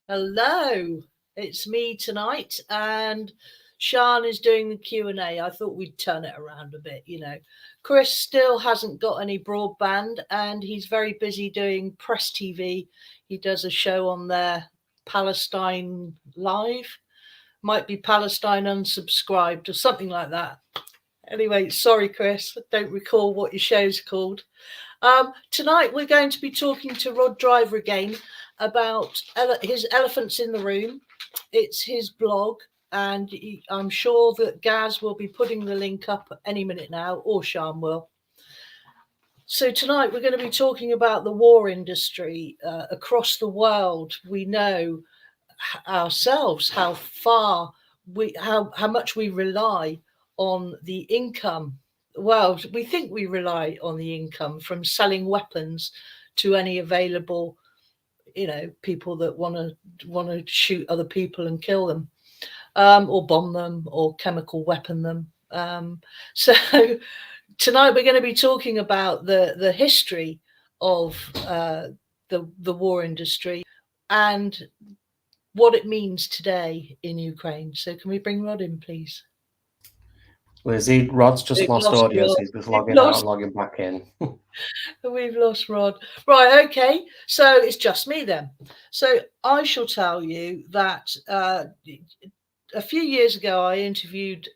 Hello, it's me tonight, and Sean is doing the Q&A. I thought we'd turn it around a bit. Chris still hasn't got any broadband, and he's very busy doing Press TV. He does a show on there, Palestine Live. Might be Palestine Unsubscribed or something like that. Anyway, sorry, Chris, I don't recall what your show's called. Tonight we're going to be talking to Rod Driver again about his Elephants in the Room. It's his blog, and I'm sure that Gaz will be putting the link up any minute now, or Sharm will. So tonight we're going to be talking about the war industry across the world. We know ourselves how much we rely on the income. Well, we think we rely on the income from selling weapons to any available, people that want to shoot other people and kill them, or bomb them, or chemical weapon them. So tonight we're going to be talking about the history of the war industry and what it means today in Ukraine. So can we bring Rod in, please? Lizzie, Rod's just lost audio, so he's just logging out and logging back in. We've lost Rod. Right, okay. So it's just me then. So I shall tell you that a few years ago I interviewed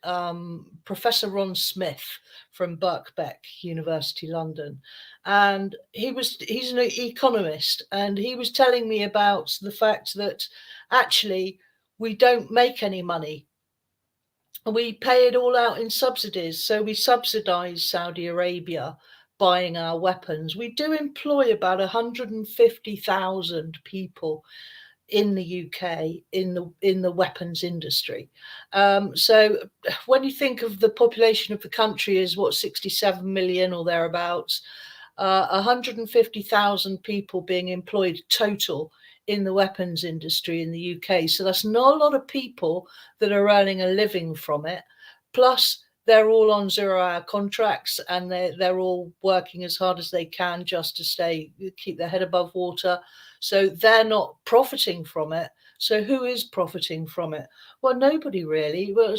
Professor Ron Smith from Birkbeck University, London. And he's an economist, and he was telling me about the fact that actually we don't make any money. We pay it all out in subsidies. So we subsidize Saudi Arabia buying our weapons. We do employ about 150,000 people in the UK in the weapons industry. So when you think of the population of the country is 67 million or thereabouts, 150,000 people being employed total in the weapons industry in the UK. So that's not a lot of people that are earning a living from it. Plus, they're all on 0-hour contracts, and they're all working as hard as they can just to keep their head above water. So they're not profiting from it. So who is profiting from it? Well, nobody really. Well,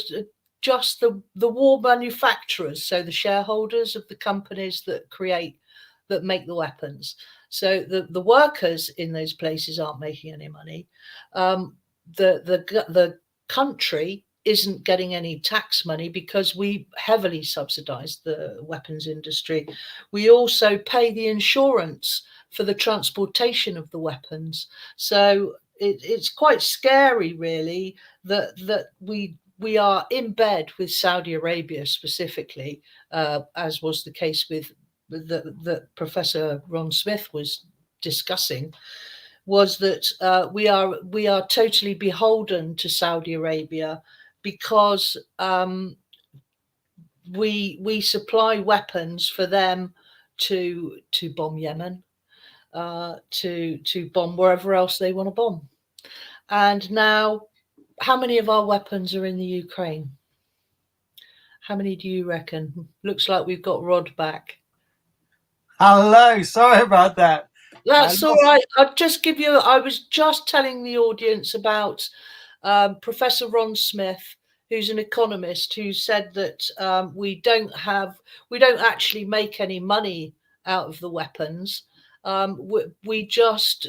just the war manufacturers, so the shareholders of the companies that make the weapons. So the workers in those places aren't making any money. The country isn't getting any tax money because we heavily subsidize the weapons industry. We also pay the insurance for the transportation of the weapons. So it's quite scary, really, that we are in bed with Saudi Arabia specifically, as was the case with that Professor Ron Smith was discussing, was that we are totally beholden to Saudi Arabia because we supply weapons for them to bomb Yemen, to bomb wherever else they want to bomb. And now, how many of our weapons are in the Ukraine? How many do you reckon? Looks like we've got Rod back. Hello, sorry about that. That's all right. I was just telling the audience about Professor Ron Smith, who's an economist, who said that we don't actually make any money out of the weapons. We just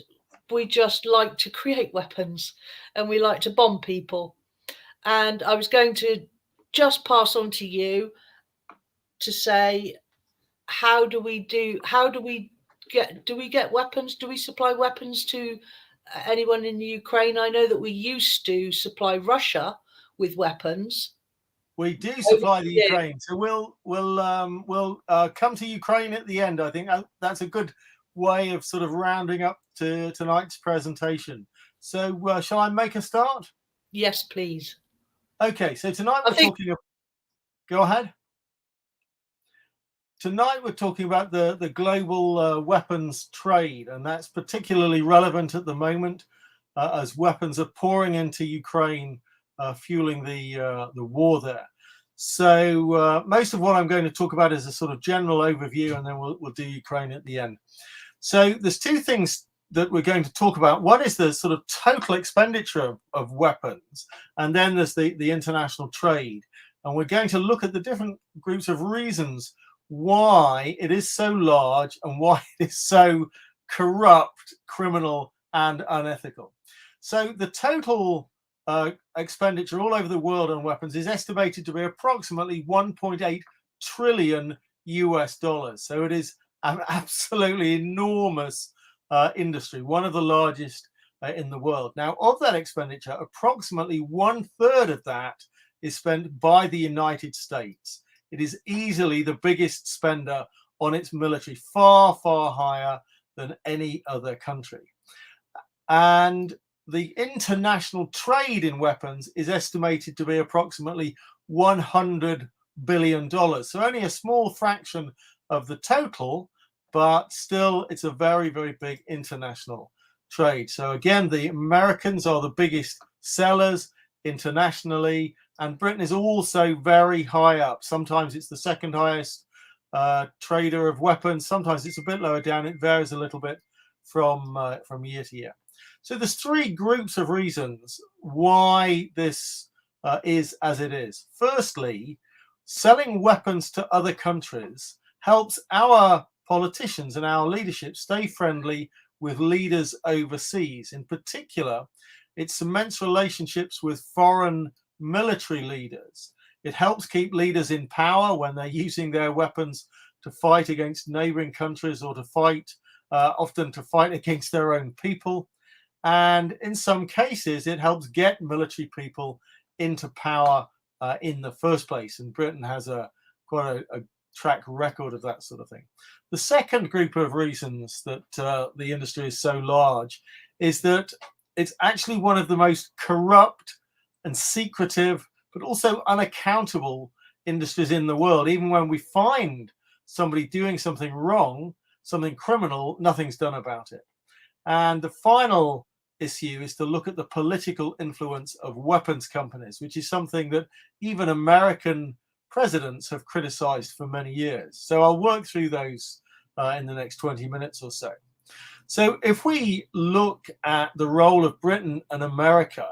like to create weapons, and we like to bomb people. And I was going to just pass on to you to say, do we get weapons? Do we supply weapons to anyone in the Ukraine? I know that we used to supply Russia with weapons. We do supply the Ukraine, so we'll come to Ukraine at the end. I think that's a good way of sort of rounding up to tonight's presentation. So shall I make a start? Yes, please. Okay, so tonight we're talking. Go ahead. Tonight we're talking about the global weapons trade, and that's particularly relevant at the moment as weapons are pouring into Ukraine, fueling the war there. So most of what I'm going to talk about is a sort of general overview, and then we'll do Ukraine at the end. So there's two things that we're going to talk about. One is the sort of total expenditure of weapons, and then there's the international trade. And we're going to look at the different groups of reasons why it is so large and why it is so corrupt, criminal, and unethical. So the total expenditure all over the world on weapons is estimated to be approximately 1.8 trillion US dollars. So it is an absolutely enormous industry, one of the largest in the world. Now, of that expenditure, approximately 1/3 of that is spent by the United States. It is easily the biggest spender on its military, far, far higher than any other country. And the international trade in weapons is estimated to be approximately $100 billion. So only a small fraction of the total, but still it's a very, very big international trade. So again, the Americans are the biggest sellers internationally, and Britain is also very high up. Sometimes it's the second highest trader of weapons. Sometimes it's a bit lower down. It varies a little bit from year to year. So there's three groups of reasons why this is as it is. Firstly, selling weapons to other countries helps our politicians and our leadership stay friendly with leaders overseas. In particular, it cements relationships with foreign military leaders. It helps keep leaders in power when they're using their weapons to fight against neighboring countries or to fight, often to fight against their own people. And in some cases, it helps get military people into power in the first place. And Britain has quite a track record of that sort of thing. The second group of reasons that the industry is so large is that it's actually one of the most corrupt and secretive, but also unaccountable industries in the world. Even when we find somebody doing something wrong, something criminal, nothing's done about it. And the final issue is to look at the political influence of weapons companies, which is something that even American presidents have criticized for many years. So I'll work through those in the next 20 minutes or so. So if we look at the role of Britain and America,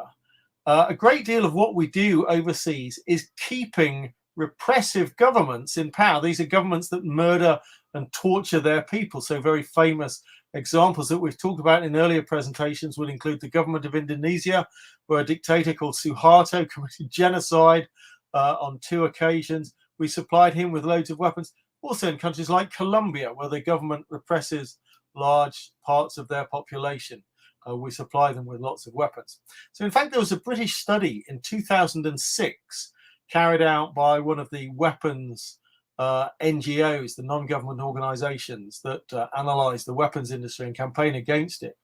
a great deal of what we do overseas is keeping repressive governments in power. These are governments that murder and torture their people. So very famous examples that we've talked about in earlier presentations would include the government of Indonesia, where a dictator called Suharto committed genocide on 2 occasions. We supplied him with loads of weapons. Also in countries like Colombia, where the government represses large parts of their population. We supply them with lots of weapons. So in fact, there was a British study in 2006 carried out by one of the weapons NGOs, the non-government organizations that analyze the weapons industry and campaign against it.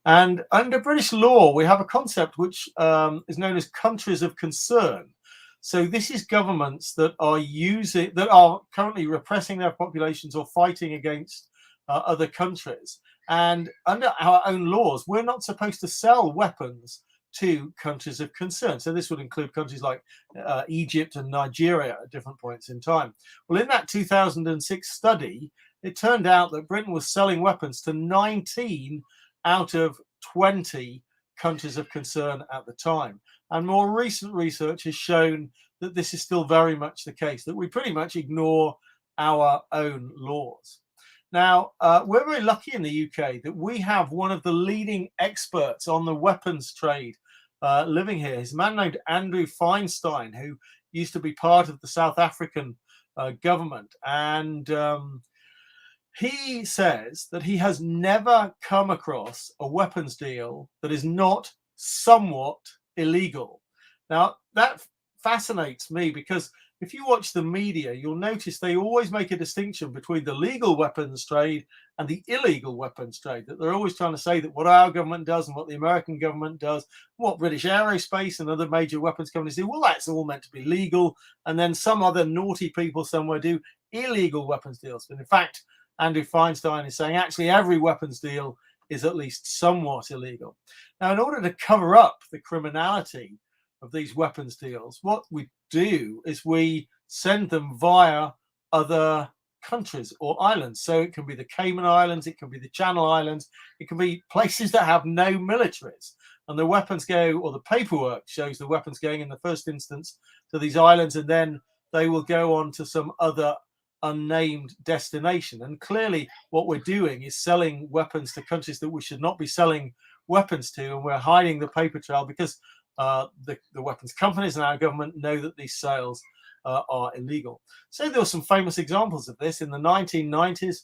And under British law, we have a concept which is known as countries of concern. So this is governments that are currently repressing their populations or fighting against other countries. And under our own laws, we're not supposed to sell weapons to countries of concern. So this would include countries like Egypt and Nigeria at different points in time. Well, in that 2006 study, it turned out that Britain was selling weapons to 19 out of 20 countries of concern at the time. And more recent research has shown that this is still very much the case, that we pretty much ignore our own laws. Now, we're very lucky in the UK that we have one of the leading experts on the weapons trade living here. He's a man named Andrew Feinstein, who used to be part of the South African government. And he says that he has never come across a weapons deal that is not somewhat illegal. Now, that fascinates me because if you watch the media, you'll notice they always make a distinction between the legal weapons trade and the illegal weapons trade, that they're always trying to say that what our government does and what the American government does, what British Aerospace and other major weapons companies do, well, that's all meant to be legal. And then some other naughty people somewhere do illegal weapons deals. But in fact, Andrew Feinstein is saying actually every weapons deal is at least somewhat illegal. Now, in order to cover up the criminality of these weapons deals, what we do is we send them via other countries or islands. So it can be the Cayman Islands, it can be the Channel Islands, it can be places that have no militaries. And the weapons go, or the paperwork shows the weapons going in the first instance to these islands, and then they will go on to some other unnamed destination. And clearly what we're doing is selling weapons to countries that we should not be selling weapons to, and we're hiding the paper trail because the weapons companies and our government know that these sales are illegal. So there were some famous examples of this. In the 1990s,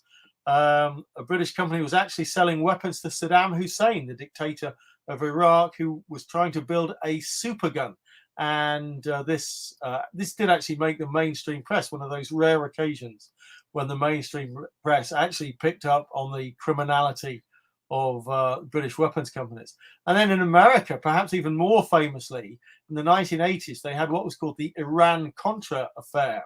a British company was actually selling weapons to Saddam Hussein, the dictator of Iraq, who was trying to build a super gun. And this did actually make the mainstream press, one of those rare occasions when the mainstream press actually picked up on the criminality of British weapons companies. And then in America, perhaps even more famously, in the 1980s, they had what was called the Iran-Contra affair,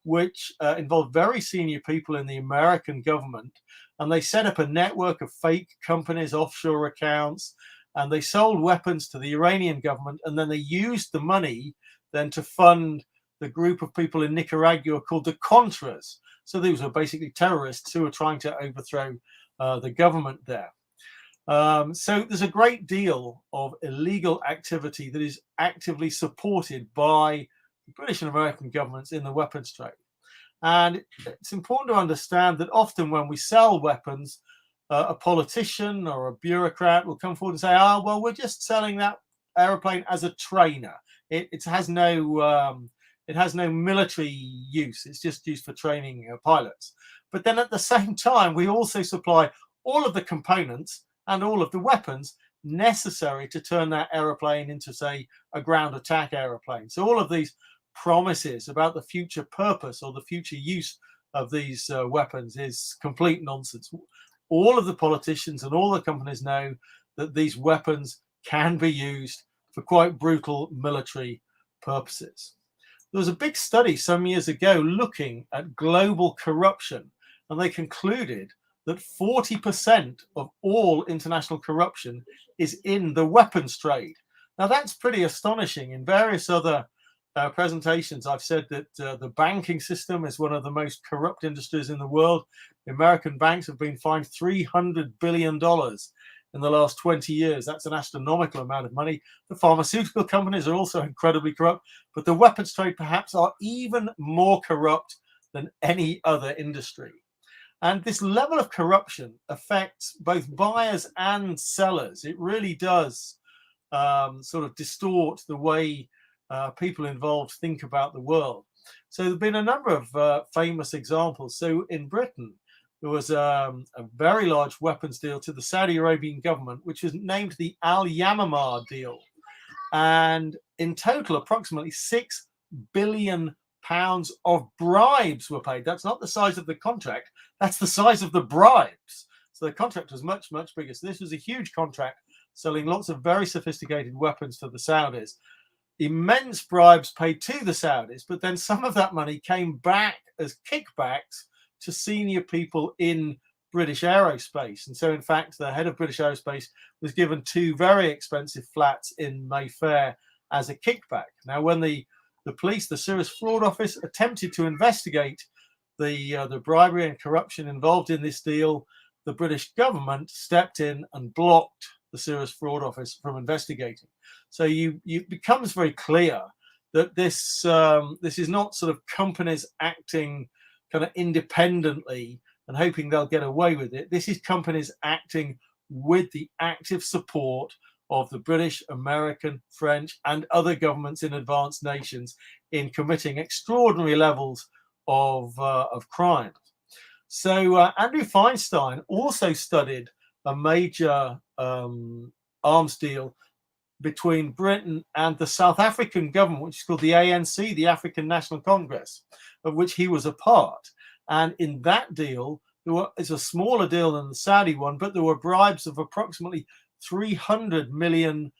which involved very senior people in the American government. And they set up a network of fake companies, offshore accounts, and they sold weapons to the Iranian government. And then they used the money then to fund the group of people in Nicaragua called the Contras. So these were basically terrorists who were trying to overthrow the government there. So there's a great deal of illegal activity that is actively supported by the British and American governments in the weapons trade. And it's important to understand that often when we sell weapons, a politician or a bureaucrat will come forward and say, "Oh, well, we're just selling that aeroplane as a trainer. It has no military use. It's just used for training pilots." But then at the same time, we also supply all of the components and all of the weapons necessary to turn that aeroplane into, say, a ground attack aeroplane. So all of these promises about the future purpose or the future use of these weapons is complete nonsense. All of the politicians and all the companies know that these weapons can be used for quite brutal military purposes. There was a big study some years ago looking at global corruption, and they concluded that 40% of all international corruption is in the weapons trade. Now, that's pretty astonishing. In various other presentations, I've said that the banking system is one of the most corrupt industries in the world. The American banks have been fined $300 billion in the last 20 years. That's an astronomical amount of money. The pharmaceutical companies are also incredibly corrupt, but the weapons trade perhaps are even more corrupt than any other industry. And this level of corruption affects both buyers and sellers. It really does sort of distort the way people involved think about the world. So there have been a number of famous examples. So in Britain, there was a very large weapons deal to the Saudi Arabian government, which was named the Al Yamamah deal. And in total, approximately £6 billion of bribes were paid. That's not the size of the contract. That's the size of the bribes. So the contract was much, much bigger. So this was a huge contract selling lots of very sophisticated weapons to the Saudis. Immense bribes paid to the Saudis, but then some of that money came back as kickbacks to senior people in British Aerospace. And so, in fact, the head of British Aerospace was given 2 very expensive flats in Mayfair as a kickback. Now, when the police, the Serious Fraud Office, attempted to investigate the bribery and corruption involved in this deal, the British government stepped in and blocked the Serious Fraud Office from investigating. So it becomes very clear that this is not sort of companies acting kind of independently and hoping they'll get away with it. This is companies acting with the active support of the British, American, French, and other governments in advanced nations in committing extraordinary levels of crime. So Andrew Feinstein also studied a major arms deal between Britain and the South African government, which is called the ANC, the African National Congress, of which he was a part. And in that deal, it's a smaller deal than the Saudi one, but there were bribes of approximately £300 million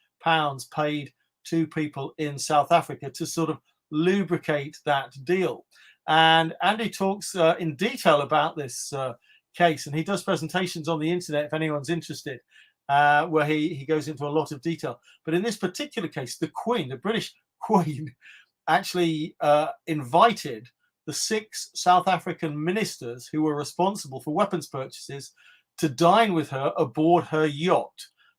paid to people in South Africa to sort of lubricate that deal. And Andy talks in detail about this case, and he does presentations on the internet if anyone's interested, where he goes into a lot of detail. But in this particular case, the Queen, the British Queen, actually invited the 6 South African ministers who were responsible for weapons purchases to dine with her aboard her yacht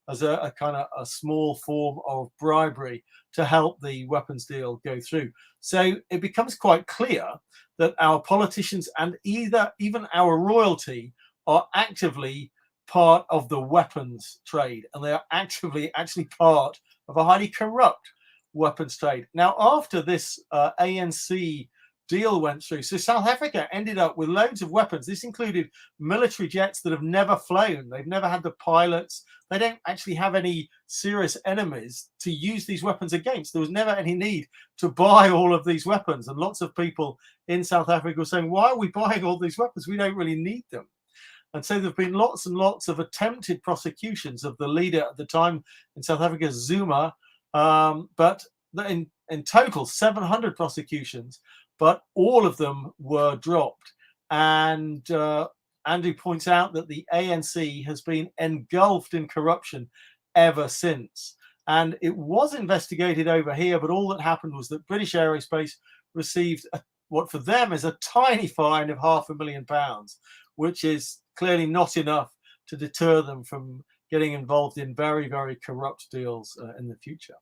as a kind of a small form of bribery to help the weapons deal go through. So it becomes quite clear that our politicians and even our royalty are actively part of the weapons trade, and they are actually part of a highly corrupt weapons trade. Now, after this ANC deal went through, so South Africa ended up with loads of weapons. This included military jets that have never flown. They've never had the pilots. They don't actually have any serious enemies to use these weapons against. There was never any need to buy all of these weapons. And lots of people in South Africa were saying, why are we buying all these weapons? We don't really need them. And so there have been lots and lots of attempted prosecutions of the leader at the time in South Africa, Zuma, but in total 700 prosecutions, but all of them were dropped. And Andrew points out that the ANC has been engulfed in corruption ever since. And it was investigated over here, but all that happened was that British Aerospace received what for them is a tiny fine of £500,000, which is clearly not enough to deter them from getting involved in very, very corrupt deals in the future.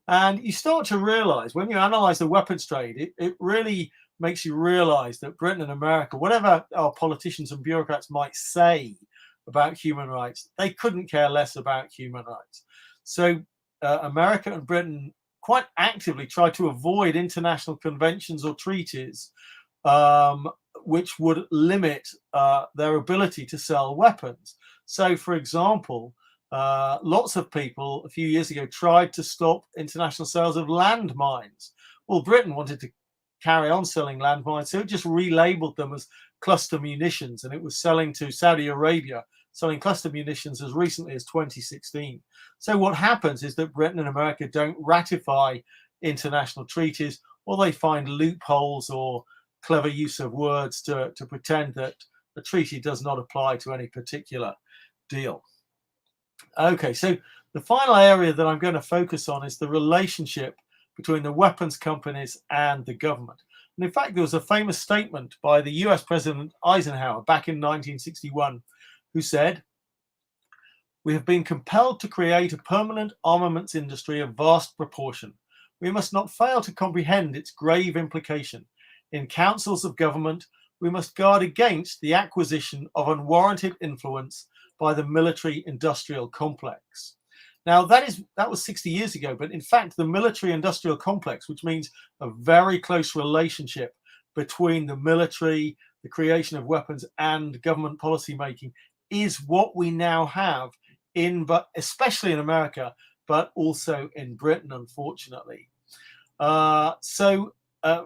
And you start to realize when you analyze the weapons trade, it really makes you realize that Britain and America, whatever our politicians and bureaucrats might say about human rights, they couldn't care less about human rights. So America and Britain quite actively try to avoid international conventions or treaties which would limit their ability to sell weapons. So, for example, lots of people a few years ago tried to stop international sales of landmines. Well, Britain wanted to carry on selling landmines, so it just relabeled them as cluster munitions, and it was selling to Saudi Arabia, selling cluster munitions as recently as 2016. So what happens is that Britain and America don't ratify international treaties, or they find loopholes or clever use of words to pretend that the treaty does not apply to any particular deal. Okay, so the final area that I'm going to focus on is the relationship between the weapons companies and the government. And in fact, there was a famous statement by the US President Eisenhower back in 1961, who said, "We have been compelled to create a permanent armaments industry of vast proportion. We must not fail to comprehend its grave implication. In councils of government, we must guard against the acquisition of unwarranted influence by the military-industrial complex." Now, that was 60 years ago, but in fact, the military-industrial complex, which means a very close relationship between the military, the creation of weapons, and government policymaking, is what we now have but especially in America, but also in Britain, unfortunately.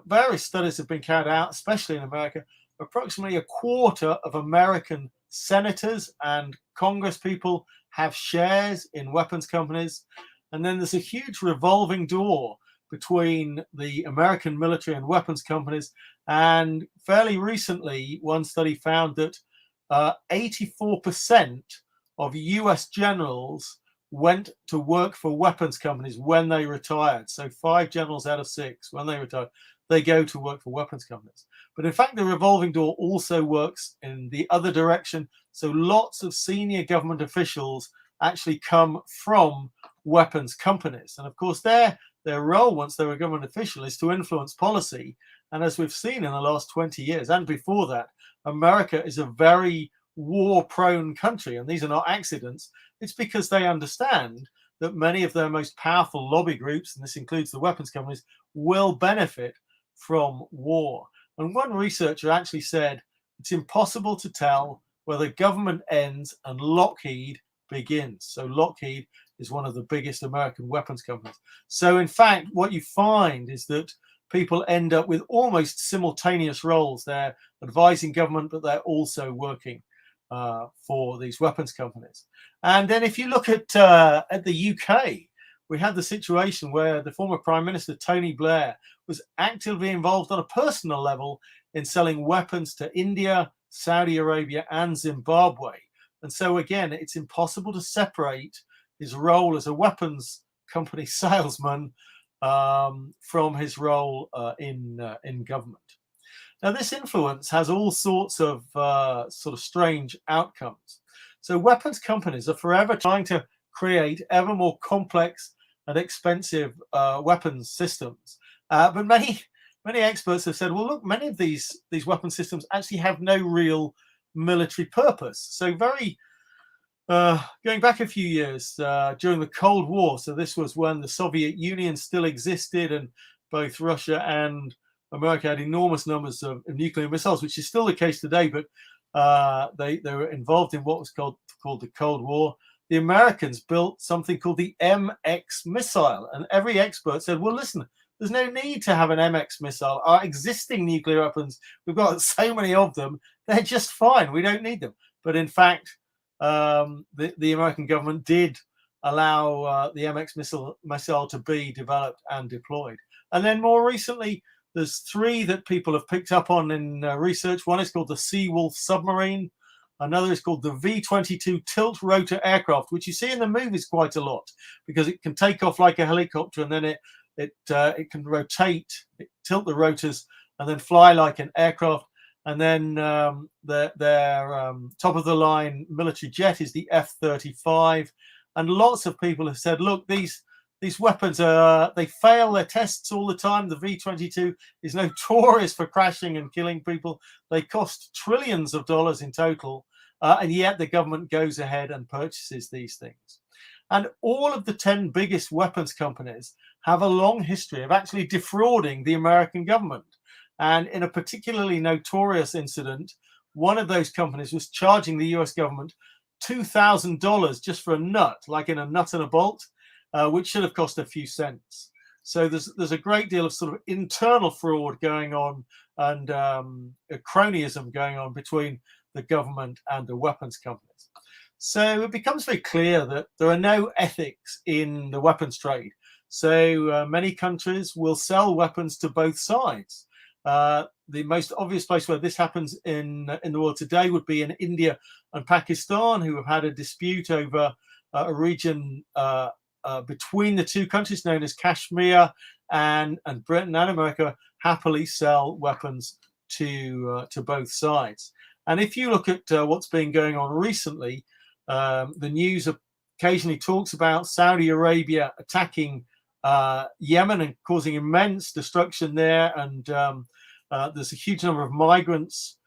Various studies have been carried out, especially in America. Approximately a quarter of American senators and Congress people have shares in weapons companies. And then there's a huge revolving door between the American military and weapons companies. And fairly recently, one study found that 84% of US generals went to work for weapons companies when they retired. So 5 generals out of 6, when they retired, they go to work for weapons companies. But in fact, the revolving door also works in the other direction. So lots of senior government officials actually come from weapons companies. And of course, their role once they're a government official is to influence policy. And as we've seen in the last 20 years and before that, America is a very war-prone country. And these are not accidents. It's because they understand that many of their most powerful lobby groups, and this includes the weapons companies, will benefit from war. And one researcher actually said it's impossible to tell whether government ends and Lockheed begins. So Lockheed is one of the biggest American weapons companies. So in fact, what you find is that people end up with almost simultaneous roles. They're advising government, but they're also working for these weapons companies. And then if you look at the UK, we had the situation where the former Prime Minister, Tony Blair, was actively involved on a personal level in selling weapons to India, Saudi Arabia, and Zimbabwe. And so again, it's impossible to separate his role as a weapons company salesman from his role in government. Now, this influence has all sorts of sort of strange outcomes. So weapons companies are forever trying to create ever more complex and expensive weapons systems. But many experts have said, well, look, many of these weapon systems actually have no real military purpose. So going back a few years during the Cold War, so this was when the Soviet Union still existed, and both Russia and America had enormous numbers of nuclear missiles, which is still the case today, but they were involved in what was called the Cold War. The Americans built something called the MX missile, and every expert said, well, listen, there's no need to have an MX missile. Our existing nuclear weapons, we've got so many of them, they're just fine. We don't need them. But in fact, the American government did allow the MX missile to be developed and deployed. And then more recently, there's three that people have picked up on in research. One is called the Seawolf submarine. Another is called the V-22 tilt rotor aircraft, which you see in the movies quite a lot because it can take off like a helicopter, and then it can rotate, tilt the rotors, and then fly like an aircraft. And then their top of the line military jet is the F-35. And lots of people have said, look, these weapons they fail their tests all the time. The V-22 is notorious for crashing and killing people. They cost trillions of dollars in total, and yet the government goes ahead and purchases these things. And all of the 10 biggest weapons companies have a long history of actually defrauding the American government. And in a particularly notorious incident, one of those companies was charging the US government $2,000 just for a nut, like in a nut and a bolt, which should have cost a few cents. So there's a great deal of sort of internal fraud going on, and cronyism going on between the government and the weapons companies. So it becomes very clear that there are no ethics in the weapons trade. So many countries will sell weapons to both sides. The most obvious place where this happens in the world today would be in India and Pakistan, who have had a dispute over a region between the two countries known as Kashmir, and Britain and America happily sell weapons to both sides. And if you look at what's been going on recently, the news occasionally talks about Saudi Arabia attacking Yemen and causing immense destruction there, and there's a huge number of migrants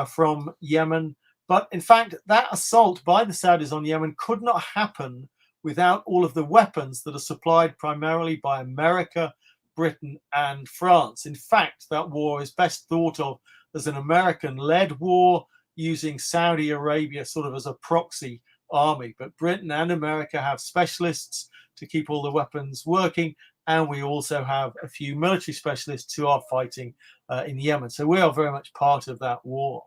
from Yemen. But in fact, that assault by the Saudis on Yemen could not happen without all of the weapons that are supplied primarily by America, Britain, and France. In fact, that war is best thought of as an American-led war using Saudi Arabia sort of as a proxy army. But Britain and America have specialists to keep all the weapons working, and we also have a few military specialists who are fighting in Yemen. So we are very much part of that war.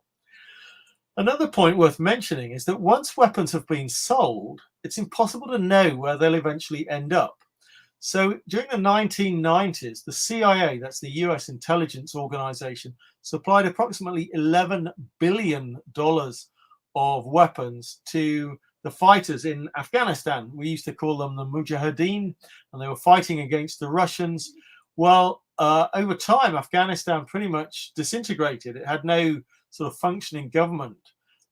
Another point worth mentioning is that once weapons have been sold, it's impossible to know where they'll eventually end up. So during the 1990s, the CIA, that's the US intelligence organization, supplied approximately $11 billion of weapons to the fighters in Afghanistan. We used to call them the Mujahideen, and they were fighting against the Russians. Well, over time, Afghanistan pretty much disintegrated. It had no sort of functioning government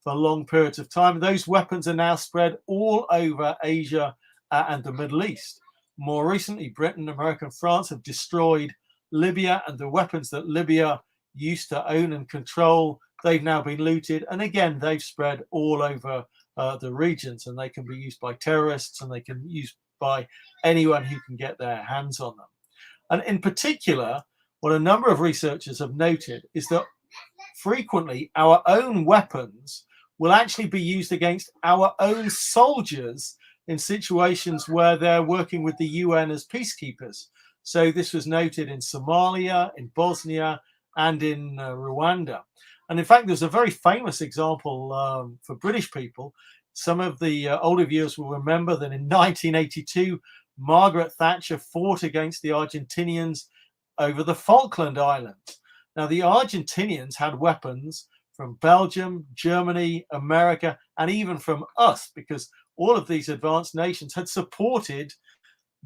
for long periods of time. Those weapons are now spread all over Asia and the Middle East. More recently, Britain, America, and France have destroyed Libya, and the weapons that Libya used to own and control, they've now been looted. And again, they've spread all over the regions, and they can be used by terrorists, and they can be used by anyone who can get their hands on them. And in particular, what a number of researchers have noted is that frequently our own weapons will actually be used against our own soldiers in situations where they're working with the UN as peacekeepers. So this was noted in Somalia, in Bosnia, and in Rwanda. And in fact, there's a very famous example for British people. Some of the older viewers will remember that in 1982, Margaret Thatcher fought against the Argentinians over the Falkland Islands. Now, the Argentinians had weapons from Belgium, Germany, America, and even from us, because all of these advanced nations had supported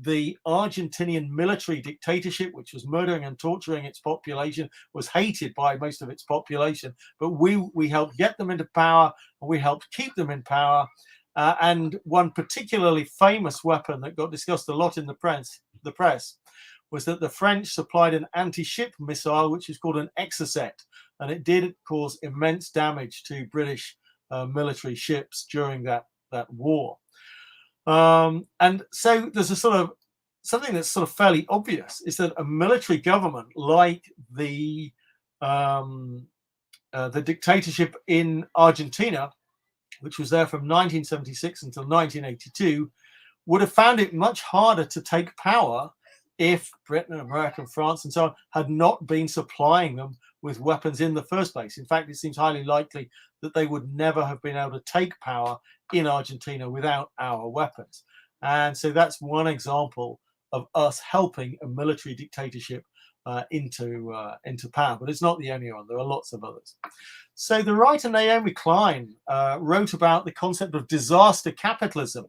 the Argentinian military dictatorship, which was murdering and torturing its population, was hated by most of its population. But we helped get them into power, and we helped keep them in power. And one particularly famous weapon that got discussed a lot in the press was that the French supplied an anti-ship missile, which is called an Exocet, and it did cause immense damage to British military ships during that war. And so there's a sort of something that's sort of fairly obvious, is that a military government like the dictatorship in Argentina, which was there from 1976 until 1982, would have found it much harder to take power if Britain, America, and France and so on had not been supplying them with weapons in the first place. In fact, it seems highly likely that they would never have been able to take power in Argentina without our weapons. And so that's one example of us helping a military dictatorship into power. But it's not the only one. There are lots of others. So the writer Naomi Klein wrote about the concept of disaster capitalism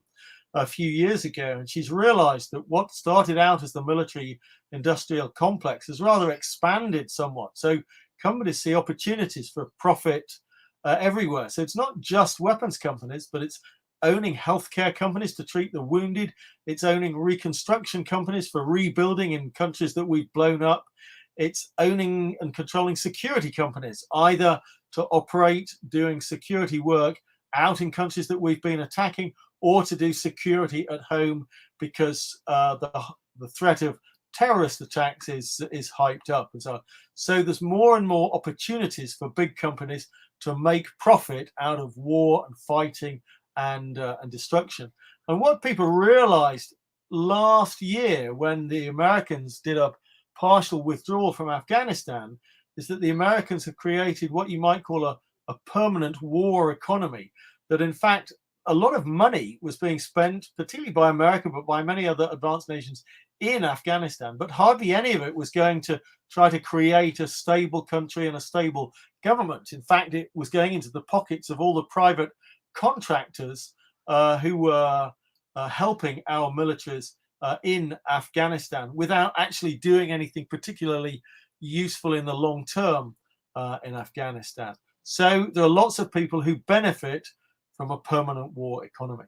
a few years ago, and she's realized that what started out as the military industrial complex has rather expanded somewhat. So companies see opportunities for profit everywhere. So it's not just weapons companies, but it's owning healthcare companies to treat the wounded. It's owning reconstruction companies for rebuilding in countries that we've blown up. It's owning and controlling security companies, either to operate doing security work out in countries that we've been attacking, or to do security at home because the threat of terrorist attacks is hyped up and so on. So there's more and more opportunities for big companies to make profit out of war and fighting and destruction. And what people realized last year when the Americans did a partial withdrawal from Afghanistan is that the Americans have created what you might call a permanent war economy, that in fact a lot of money was being spent, particularly by America, but by many other advanced nations in Afghanistan, but hardly any of it was going to try to create a stable country and a stable government. In fact, it was going into the pockets of all the private contractors who were helping our militaries in Afghanistan without actually doing anything particularly useful in the long term in Afghanistan. So there are lots of people who benefit from a permanent war economy.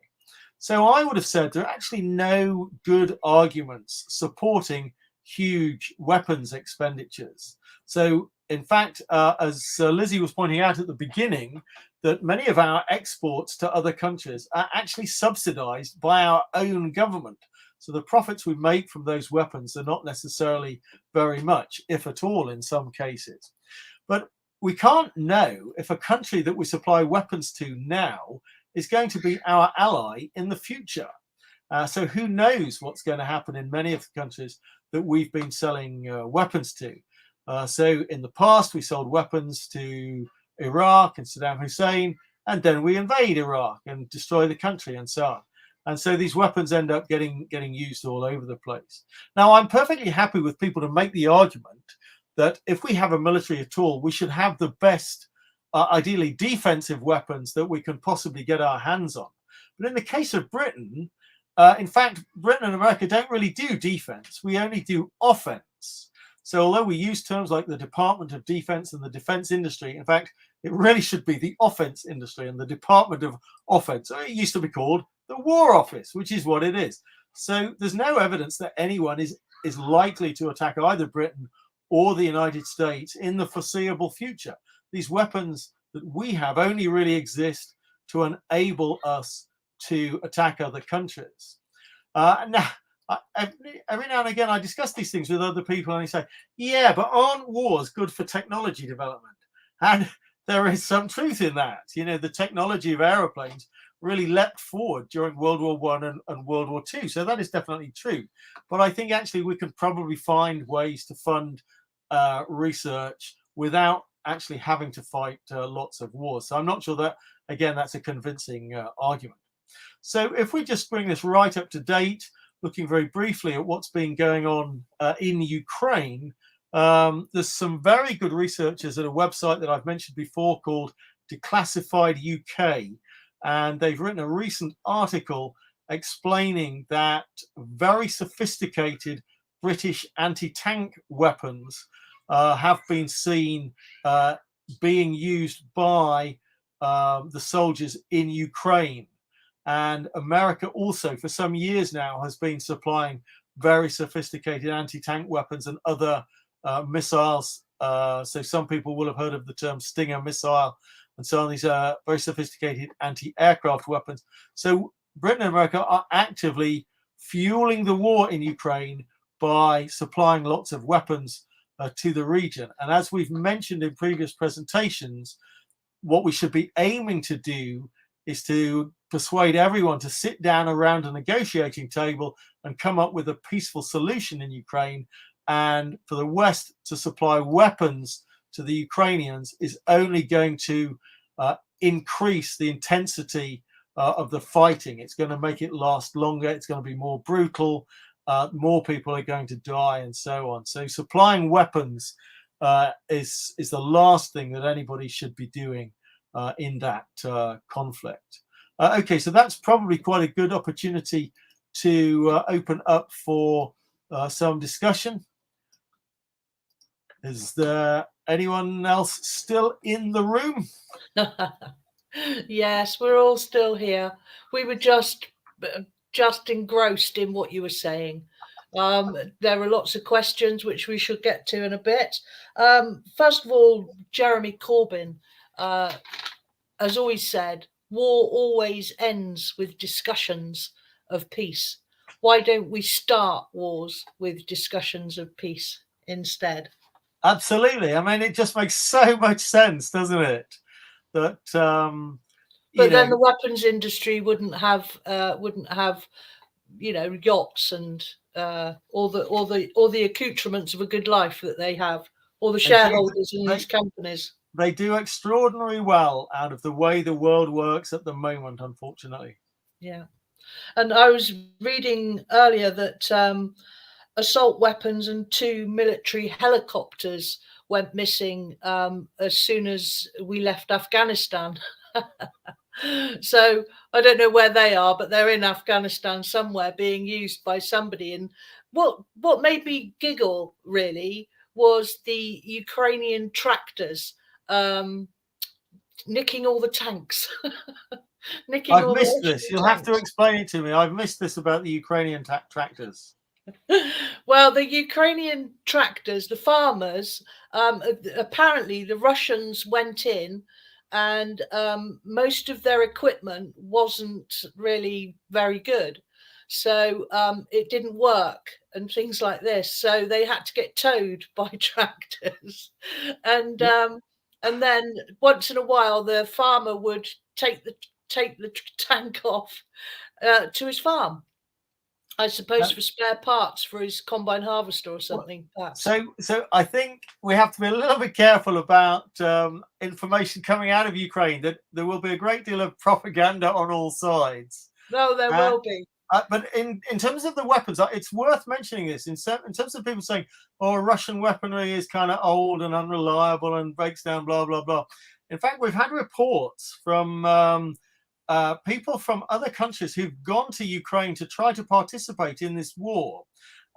So I would have said there are actually no good arguments supporting huge weapons expenditures. So in fact, as Lizzie was pointing out at the beginning, that many of our exports to other countries are actually subsidized by our own government. So the profits we make from those weapons are not necessarily very much, if at all, in some cases. But we can't know if a country that we supply weapons to now is going to be our ally in the future. So who knows what's going to happen in many of the countries that we've been selling weapons to. So in the past, we sold weapons to Iraq and Saddam Hussein, and then we invade Iraq and destroy the country and so on. And so these weapons end up getting used all over the place. Now, I'm perfectly happy with people to make the argument that if we have a military at all, we should have the best, ideally defensive weapons that we can possibly get our hands on. But in the case of Britain, in fact, Britain and America don't really do defense. We only do offense. So although we use terms like the Department of Defense and the defense industry, in fact, it really should be the offense industry and the Department of Offense. It used to be called the War Office, which is what it is. So there's no evidence that anyone is likely to attack either Britain or the United States in the foreseeable future. These weapons that we have only really exist to enable us to attack other countries. Now, every now and again, I discuss these things with other people and they say, yeah, but aren't wars good for technology development? And there is some truth in that. You know, the technology of aeroplanes really leapt forward during World War I and World War II. So that is definitely true. But I think actually we can probably find ways to fund research without actually having to fight lots of wars. So I'm not sure that, again, that's a convincing argument. So if we just bring this right up to date, looking very briefly at what's been going on in Ukraine, there's some very good researchers at a website that I've mentioned before called Declassified UK, and they've written a recent article explaining that very sophisticated British anti-tank weapons have been seen being used by the soldiers in Ukraine. And America also, for some years now, has been supplying very sophisticated anti-tank weapons and other missiles. So some people will have heard of the term Stinger missile and so on. These are very sophisticated anti-aircraft weapons. So Britain and America are actively fueling the war in Ukraine by supplying lots of weapons to the region. And as we've mentioned in previous presentations, what we should be aiming to do is to persuade everyone to sit down around a negotiating table and come up with a peaceful solution in Ukraine. And for the West to supply weapons to the Ukrainians is only going to increase the intensity of the fighting. It's going to make it last longer. It's going to be more brutal. More people are going to die and so on. So supplying weapons is the last thing that anybody should be doing in that conflict. Okay, so that's probably quite a good opportunity to open up for some discussion. Is there anyone else still in the room? Yes, we're all still here. We were just engrossed in what you were saying. There are lots of questions which we should get to in a bit. First of all, Jeremy Corbyn has always said, war always ends with discussions of peace. Why don't we start wars with discussions of peace instead? Absolutely. I mean, it just makes so much sense, doesn't it? That but then the weapons industry wouldn't have yachts and all the accoutrements of a good life that they have, all the shareholders in these companies. They do extraordinarily well out of the way the world works at the moment, unfortunately. Yeah. And I was reading earlier that assault weapons and 2 military helicopters went missing as soon as we left Afghanistan. So I don't know where they are, but they're in Afghanistan somewhere being used by somebody. And what made me giggle really was the Ukrainian tractors nicking all the tanks. I've missed this. You'll have to explain it to me. I've missed this about the Ukrainian tractors. Well, the Ukrainian tractors, the farmers, apparently the Russians went in and most of their equipment wasn't really very good. So it didn't work and things like this. So they had to get towed by tractors. And then once in a while, the farmer would take the tank off to his farm. I suppose for spare parts for his combine harvester or something. So I think we have to be a little bit careful about information coming out of Ukraine, that there will be a great deal of propaganda on all sides. No, there will be. But in terms of the weapons, it's worth mentioning this. In terms of people saying, oh, Russian weaponry is kind of old and unreliable and breaks down, blah, blah, blah. In fact, we've had reports from people from other countries who've gone to Ukraine to try to participate in this war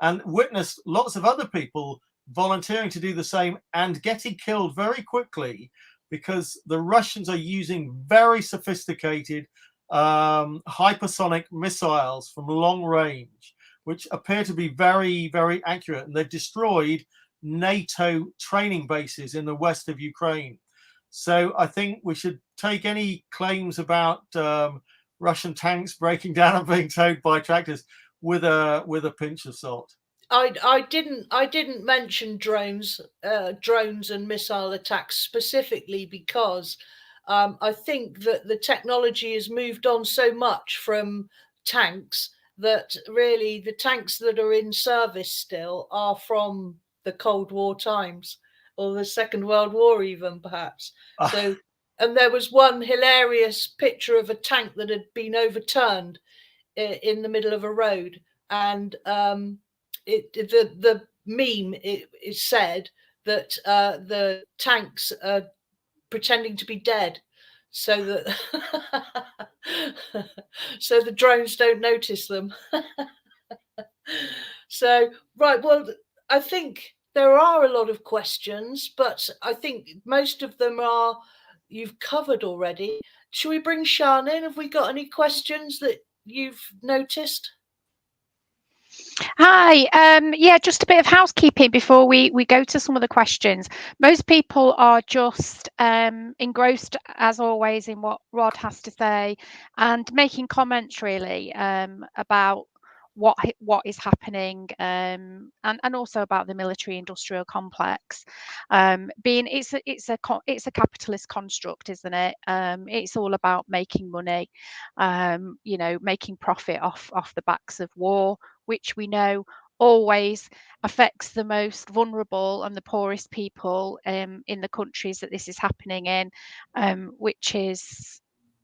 and witnessed lots of other people volunteering to do the same and getting killed very quickly because the Russians are using very sophisticated hypersonic missiles from long range, which appear to be very, very accurate. And they've destroyed NATO training bases in the west of Ukraine. So I think we should take any claims about Russian tanks breaking down and being towed by tractors with a pinch of salt. I didn't mention drones and missile attacks specifically because I think that the technology has moved on so much from tanks that really the tanks that are in service still are from the Cold War times or the Second World War even perhaps. So, and there was one hilarious picture of a tank that had been overturned in the middle of a road, and the meme it said that the tanks are pretending to be dead. so that so the drones don't notice them. So, right, well, I think there are a lot of questions, but I think most of them are you've covered already. Shall we bring Sian in? Have we got any questions that you've noticed? Hi, yeah, just a bit of housekeeping before we go to some of the questions. Most people are just engrossed, as always, in what Rod has to say and making comments really about what is happening and also about the military industrial complex. Being it's a capitalist construct, isn't it? It's all about making money, you know, making profit off the backs of war, which we know always affects the most vulnerable and the poorest people in the countries that this is happening in, which is,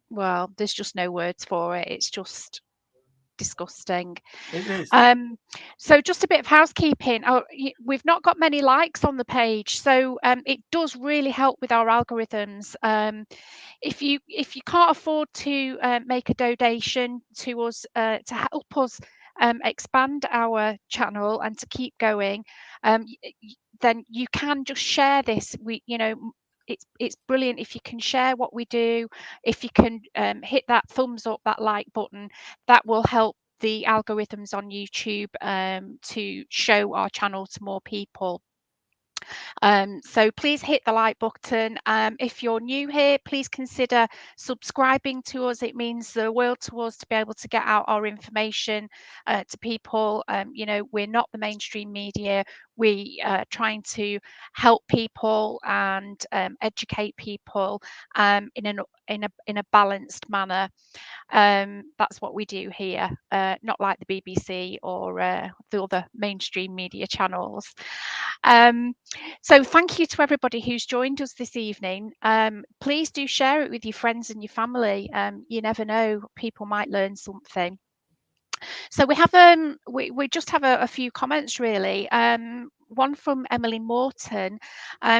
well, there's just no words for it. It's just disgusting. It is. So just a bit of housekeeping. We've not got many likes on the page, so it does really help with our algorithms. If you can't afford to make a donation to us to help us expand our channel and to keep going, then you can just share this. It's brilliant if you can share what we do. If you can hit that thumbs up, that like button, that will help the algorithms on YouTube to show our channel to more people. So please hit the like button. If you're new here, please consider subscribing to us. It means the world to us to be able to get out our information to people. You know, we're not the mainstream media. We are trying to help people and educate people in a balanced manner. That's what we do here, not like the BBC or the other mainstream media channels. So thank you to everybody who's joined us this evening. Please do share it with your friends and your family. You never know, people might learn something. So we have we just have a few comments really. One from Emily Morton.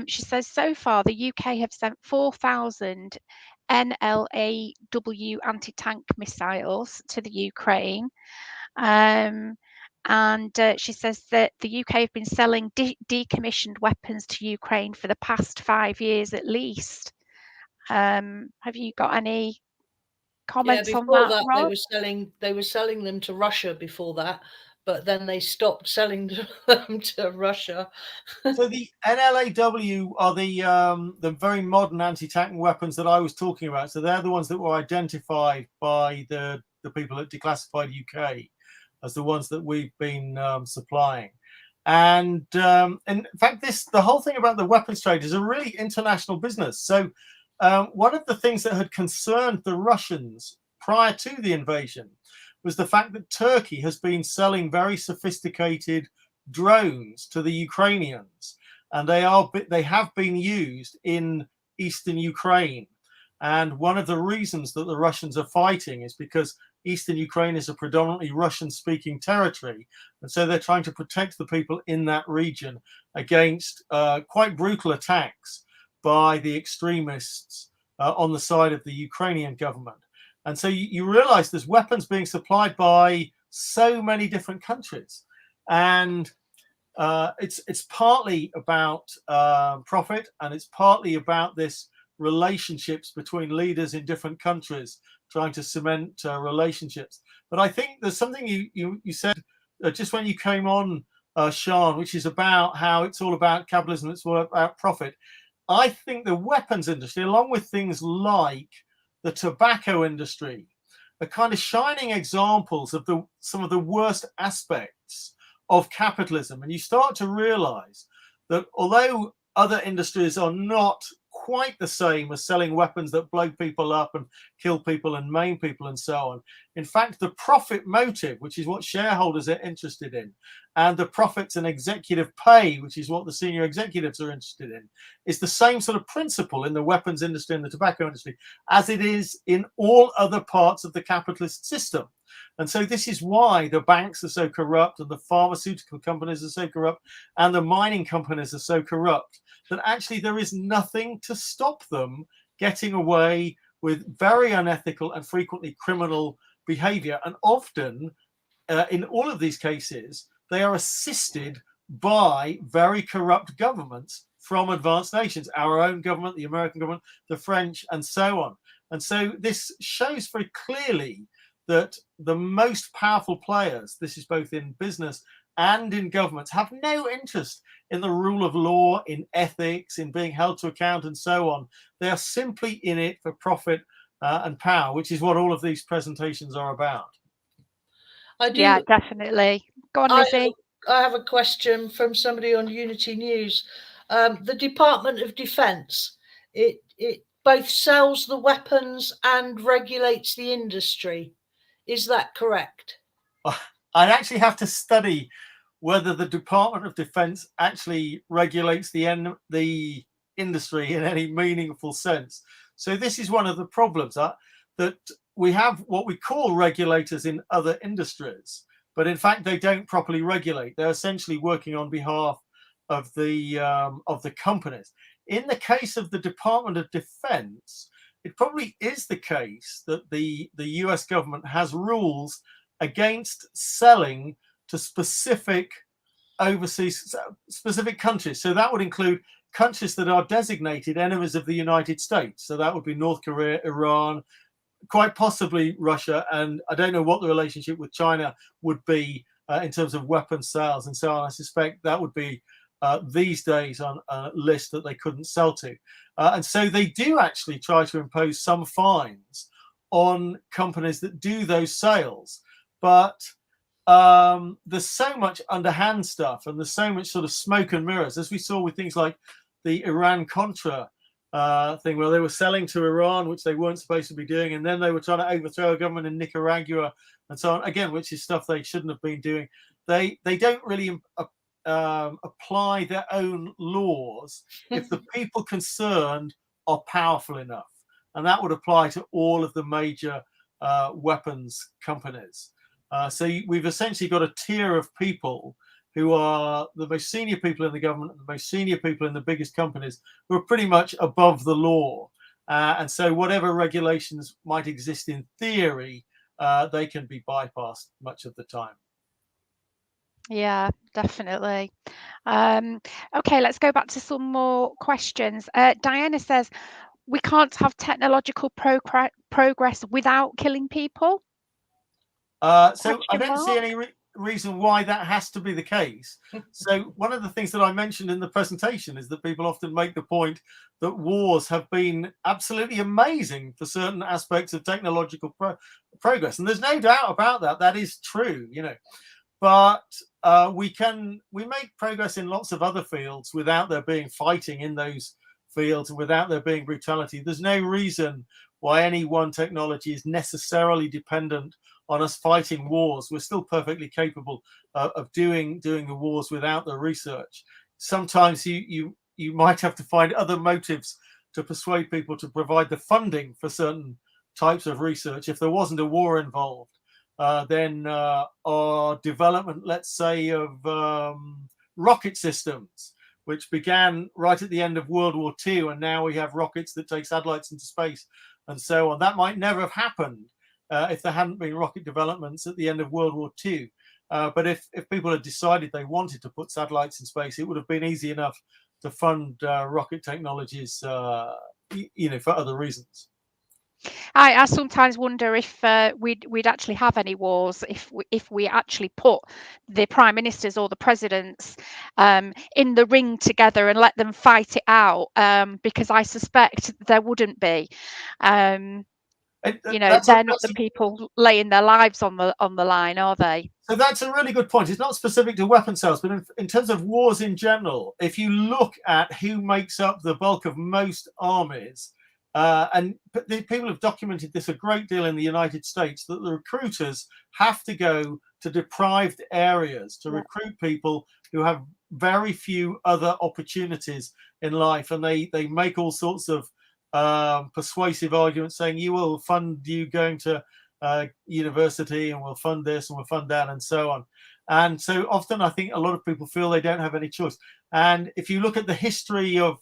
She says, so far the UK have sent 4,000 NLAW anti-tank missiles to the Ukraine. And she says that the UK have been selling decommissioned weapons to Ukraine for the past 5 years at least. Have you got any comments on that, Rod? They were selling them to Russia before that, but then they stopped selling them to Russia. So the NLAW are the very modern anti-tank weapons that I was talking about. So they're the ones that were identified by the people at Declassified UK as the ones that we've been supplying. And in fact, the whole thing about the weapons trade is a really international business. So one of the things that had concerned the Russians prior to the invasion was the fact that Turkey has been selling very sophisticated drones to the Ukrainians, and they have been used in eastern Ukraine. And one of the reasons that the Russians are fighting is because eastern Ukraine is a predominantly Russian-speaking territory, and so they're trying to protect the people in that region against quite brutal attacks by the extremists on the side of the Ukrainian government. And so you realize there's weapons being supplied by so many different countries, and it's partly about profit, and it's partly about this relationships between leaders in different countries trying to cement relationships. But I think there's something you said just when you came on, Sian, which is about how it's all about capitalism, it's all about profit. I think the weapons industry, along with things like the tobacco industry, are kind of shining examples of some of the worst aspects of capitalism. And you start to realize that although other industries are not quite the same as selling weapons that blow people up and kill people and maim people and so on, in fact, the profit motive, which is what shareholders are interested in, and the profits and executive pay, which is what the senior executives are interested in, is the same sort of principle in the weapons industry and the tobacco industry as it is in all other parts of the capitalist system. And so this is why the banks are so corrupt, and the pharmaceutical companies are so corrupt, and the mining companies are so corrupt, that actually there is nothing to stop them getting away with very unethical and frequently criminal behavior. And often, in all of these cases, they are assisted by very corrupt governments from advanced nations, our own government, the American government, the French, and so on. And so this shows very clearly that the most powerful players, this is both in business and in governments, have no interest in the rule of law, in ethics, in being held to account, and so on. They are simply in it for profit and power, which is what all of these presentations are about. Yeah, definitely. Go on, Lizzie. I have a question from somebody on Unity News. The Department of Defence, it both sells the weapons and regulates the industry. Is that correct? I'd actually have to study whether the Department of Defence actually regulates the industry in any meaningful sense. So this is one of the problems, that we have what we call regulators in other industries, but in fact they don't properly regulate. They're essentially working on behalf of the companies. In the case of the Department of Defense, it probably is the case that the US government has rules against selling to specific overseas, specific countries. So that would include countries that are designated enemies of the United States. So that would be North Korea, Iran, quite possibly Russia, and I don't know what the relationship with China would be in terms of weapons sales and so on. I suspect that would be these days on a list that they couldn't sell to. And so they do actually try to impose some fines on companies that do those sales. But there's so much underhand stuff, and there's so much sort of smoke and mirrors, as we saw with things like the Iran-Contra thing, where they were selling to Iran, which they weren't supposed to be doing, and then they were trying to overthrow a government in Nicaragua and so on, again, which is stuff they shouldn't have been doing. They don't really apply their own laws if the people concerned are powerful enough, and that would apply to all of the major weapons companies. So we've essentially got a tier of people who are the most senior people in the government, the most senior people in the biggest companies, who are pretty much above the law. And so whatever regulations might exist in theory, they can be bypassed much of the time. Yeah, definitely. Okay, let's go back to some more questions. Diana says, we can't have technological progress without killing people? So I don't see any reason why that has to be the case. So one of the things that I mentioned in the presentation is that people often make the point that wars have been absolutely amazing for certain aspects of technological progress, and there's no doubt about that. That is true, you know. But we make progress in lots of other fields without there being fighting in those fields and without there being brutality. There's no reason why any one technology is necessarily dependent on us fighting wars. We're still perfectly capable of doing the wars without the research. Sometimes you might have to find other motives to persuade people to provide the funding for certain types of research. If there wasn't a war involved, then our development, let's say, of rocket systems, which began right at the end of World War II, and now we have rockets that take satellites into space and so on. That might never have happened if there hadn't been rocket developments at the end of World War II. But if people had decided they wanted to put satellites in space, it would have been easy enough to fund rocket technologies, for other reasons. I sometimes wonder if we'd actually have any wars if we actually put the prime ministers or the presidents in the ring together and let them fight it out, because I suspect there wouldn't be. They're not the people laying their lives on the line, are they? So that's a really good point. It's not specific to weapon sales, but in terms of wars in general, if you look at who makes up the bulk of most armies, and the people have documented this a great deal in the United States, that the recruiters have to go to deprived areas to recruit people who have very few other opportunities in life, and they make all sorts of persuasive arguments saying, you will fund you going to university, and we'll fund this and we'll fund that, and so on. And so often I think a lot of people feel they don't have any choice. And if you look at the history of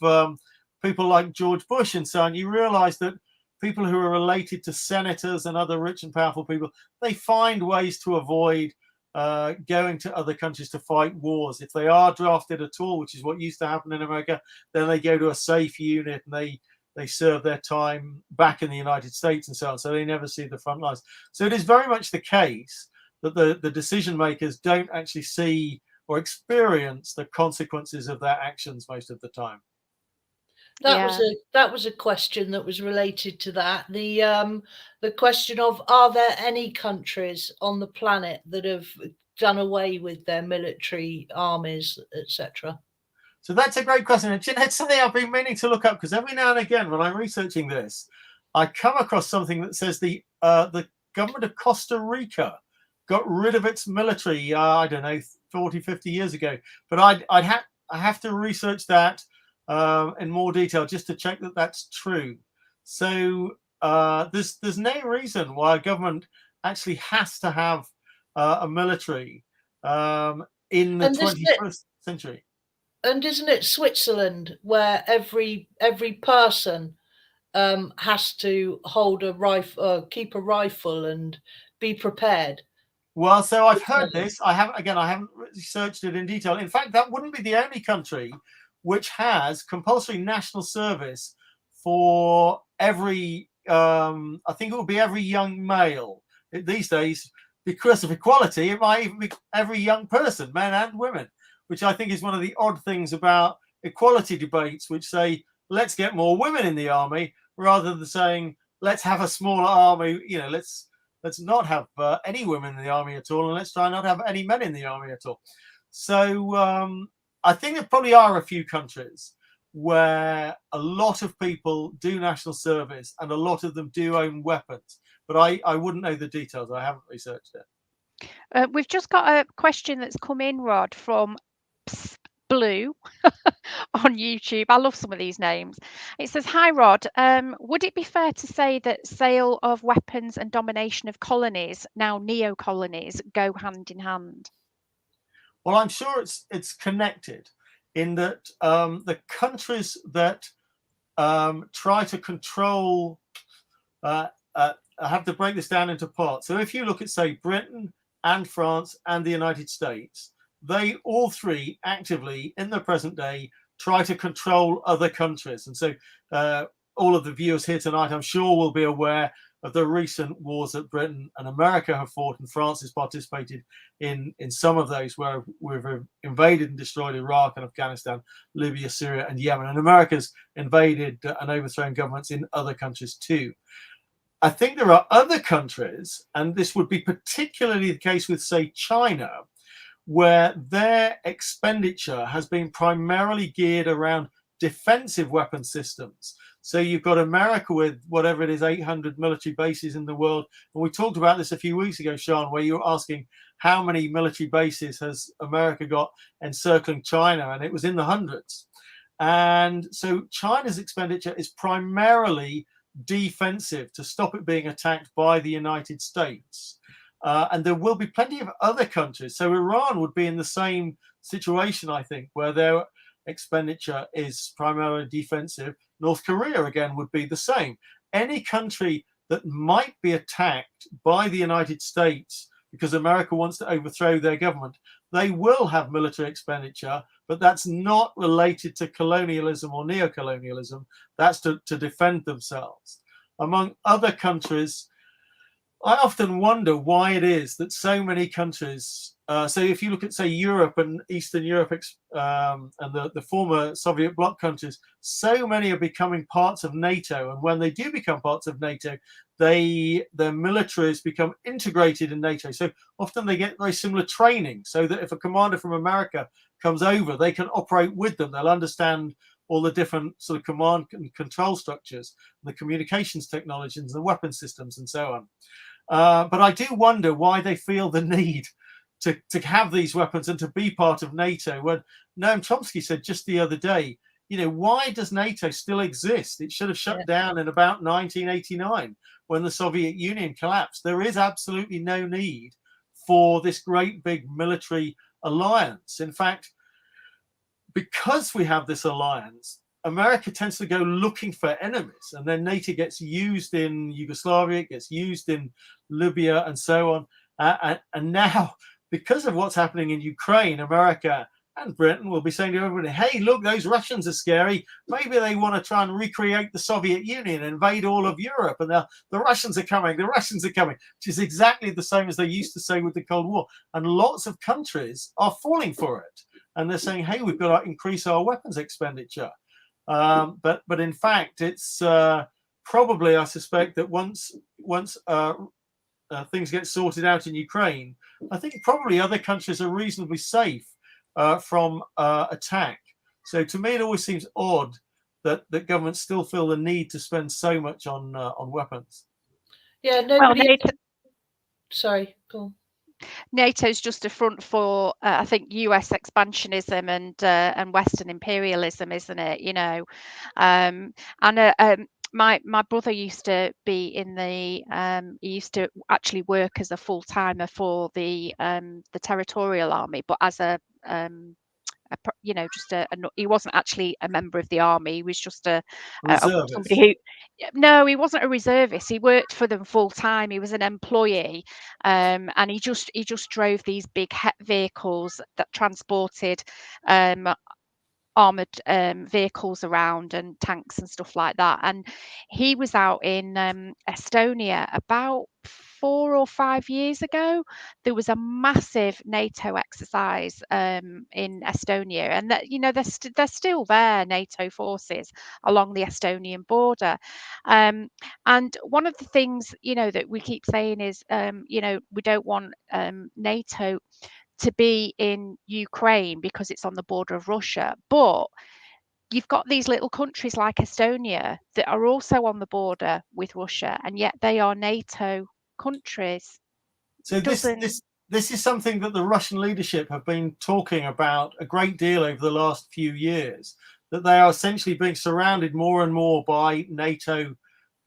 people like George Bush and so on, you realize that people who are related to senators and other rich and powerful people, they find ways to avoid going to other countries to fight wars. If they are drafted at all, which is what used to happen in America, then they go to a safe unit and they serve their time back in the United States and so on. So they never see the front lines. So it is very much the case that the decision makers don't actually see or experience the consequences of their actions most of the time. That was a question that was related to that. The question of, are there any countries on the planet that have done away with their military armies, etc.? So that's a great question. It's something I've been meaning to look up, because every now and again when I'm researching this, I come across something that says the government of Costa Rica got rid of its military, I don't know, 40, 50 years ago. But I have to research that in more detail just to check that that's true. So there's no reason why a government actually has to have a military in the 21st century. And isn't it Switzerland where every person has to hold a rifle, keep a rifle, and be prepared? Well, so I've heard this. I haven't researched it in detail. In fact, that wouldn't be the only country which has compulsory national service for every, I think it would be every young male. These days, because of equality, it might even be every young person, men and women, which I think is one of the odd things about equality debates, which say, let's get more women in the army, rather than saying, let's have a smaller army, let's not have any women in the army at all, and let's try not to have any men in the army at all. So I think there probably are a few countries where a lot of people do national service and a lot of them do own weapons, but I wouldn't know the details. I haven't researched it. We've just got a question that's come in, Rod, from Blue on YouTube. I love some of these names. It says, hi Rod, would it be fair to say that sale of weapons and domination of colonies, now neo-colonies, go hand in hand? Well, I'm sure it's connected in that the countries that try to control, I have to break this down into parts. So if you look at, say, Britain and France and the United States, they all three actively in the present day try to control other countries. And so all of the viewers here tonight, I'm sure, will be aware of the recent wars that Britain and America have fought, and France has participated in some of those, where we've invaded and destroyed Iraq and Afghanistan, Libya, Syria and Yemen. And America's invaded and overthrown governments in other countries too. I think there are other countries, and this would be particularly the case with, say, China, where their expenditure has been primarily geared around defensive weapon systems. So you've got America with whatever it is, 800 military bases in the world. And we talked about this a few weeks ago, Sean, where you were asking how many military bases has America got encircling China, and it was in the hundreds. And so China's expenditure is primarily defensive to stop it being attacked by the United States. And there will be plenty of other countries. So Iran would be in the same situation, I think, where their expenditure is primarily defensive. North Korea, again, would be the same. Any country that might be attacked by the United States because America wants to overthrow their government, they will have military expenditure, but that's not related to colonialism or neocolonialism. That's to defend themselves. Among other countries, I often wonder why it is that so many countries, so if you look at, say, Europe and Eastern Europe and the former Soviet bloc countries, so many are becoming parts of NATO. And when they do become parts of NATO, their militaries become integrated in NATO. So often they get very similar training, so that if a commander from America comes over, they can operate with them. They'll understand all the different sort of command and control structures, the communications technologies, the weapon systems, and so on. But I do wonder why they feel the need to have these weapons and to be part of NATO. When Noam Chomsky said just the other day, why does NATO still exist? It should have shut down in about 1989 when the Soviet Union collapsed. There is absolutely no need for this great big military alliance. In fact, because we have this alliance, America tends to go looking for enemies, and then NATO gets used in Yugoslavia, it gets used in Libya, and so on. And now, because of what's happening in Ukraine, America and Britain will be saying to everybody, hey, look, those Russians are scary. Maybe they want to try and recreate the Soviet Union, invade all of Europe. And the Russians are coming, the Russians are coming, which is exactly the same as they used to say with the Cold War. And lots of countries are falling for it. And they're saying, hey, we've got to increase our weapons expenditure. But in fact, it's probably, I suspect, that once things get sorted out in Ukraine, I think probably other countries are reasonably safe from attack. So to me, it always seems odd that governments still feel the need to spend so much on weapons. Yeah, nobody. Well, Sorry, go on. NATO's just a front for, I think, US expansionism and Western imperialism, isn't it? You know, my brother used to be in the he used to actually work as a full-timer for the territorial army, but as you know, just he wasn't actually a member of the army. He was just somebody who, no, he wasn't a reservist. He worked for them full time. He was an employee, and he just drove these big vehicles that transported armored vehicles around and tanks and stuff like that. And he was out in Estonia about 4 or 5 years ago. There was a massive NATO exercise in Estonia, and that, you know, they're still there, NATO forces along the Estonian border. And one of the things, you know, that we keep saying is, you know, we don't want NATO to be in Ukraine because it's on the border of Russia. But you've got these little countries like Estonia that are also on the border with Russia, and yet they are NATO countries. So this is something that the Russian leadership have been talking about a great deal over the last few years, that they are essentially being surrounded more and more by NATO